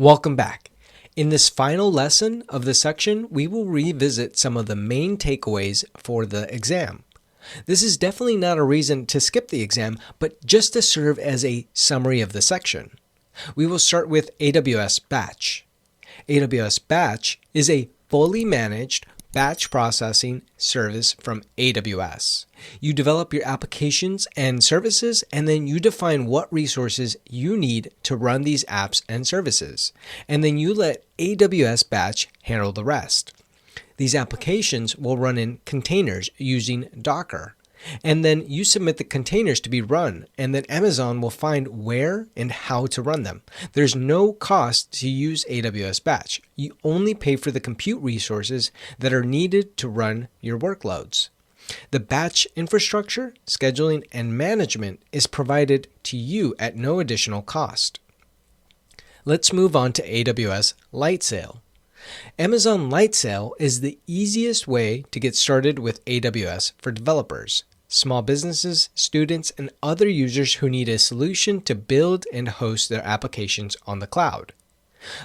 Welcome back. In this final lesson of the section, we will revisit some of the main takeaways for the exam. This is definitely not a reason to skip the exam, but just to serve as a summary of the section. We will start with AWS Batch. AWS Batch is a fully managed batch processing service from AWS. You develop your applications and services, and then you define what resources you need to run these apps and services. And then you let AWS Batch handle the rest. These applications will run in containers using Docker. And then you submit the containers to be run, and then Amazon will find where and how to run them. There's no cost to use AWS Batch. You only pay for the compute resources that are needed to run your workloads. The batch infrastructure, scheduling, and management is provided to you at no additional cost. Let's move on to AWS Lightsail. Amazon Lightsail is the easiest way to get started with AWS for developers, small businesses, students, and other users who need a solution to build and host their applications on the cloud.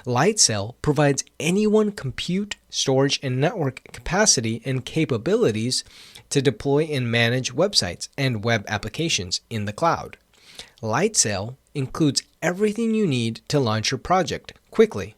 Lightsail provides anyone compute, storage, and network capacity and capabilities to deploy and manage websites and web applications in the cloud. Lightsail includes everything you need to launch your project quickly: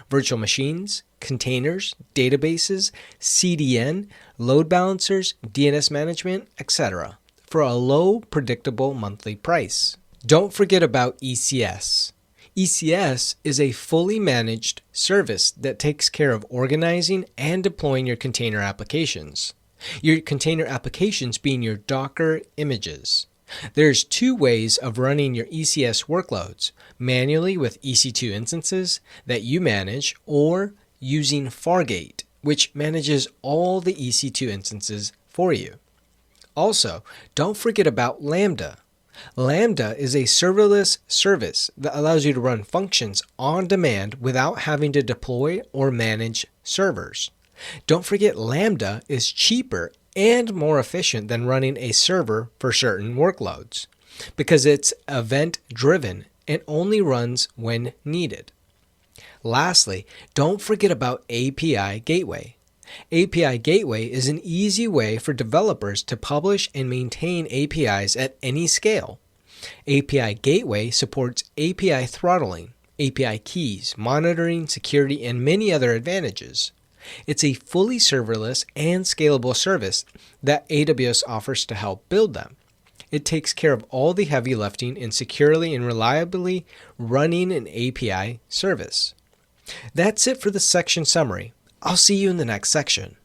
virtual machines, containers, databases, CDN, load balancers, DNS management, etc., for a low, predictable monthly price. Don't forget about ECS. ECS is a fully managed service that takes care of organizing and deploying your container applications. Your container applications being your Docker images. There's two ways of running your ECS workloads: manually with EC2 instances that you manage, or using Fargate, which manages all the EC2 instances for you. Also, don't forget about Lambda. Lambda is a serverless service that allows you to run functions on demand without having to deploy or manage servers. Don't forget, Lambda is cheaper and more efficient than running a server for certain workloads because it's event-driven and only runs when needed. Lastly, don't forget about API Gateway. API Gateway is an easy way for developers to publish and maintain APIs at any scale. API Gateway supports API throttling, API keys, monitoring, security, and many other advantages. It's a fully serverless and scalable service that AWS offers to help build them. It takes care of all the heavy lifting in securely and reliably running an API service. That's it for the section summary. I'll see you in the next section.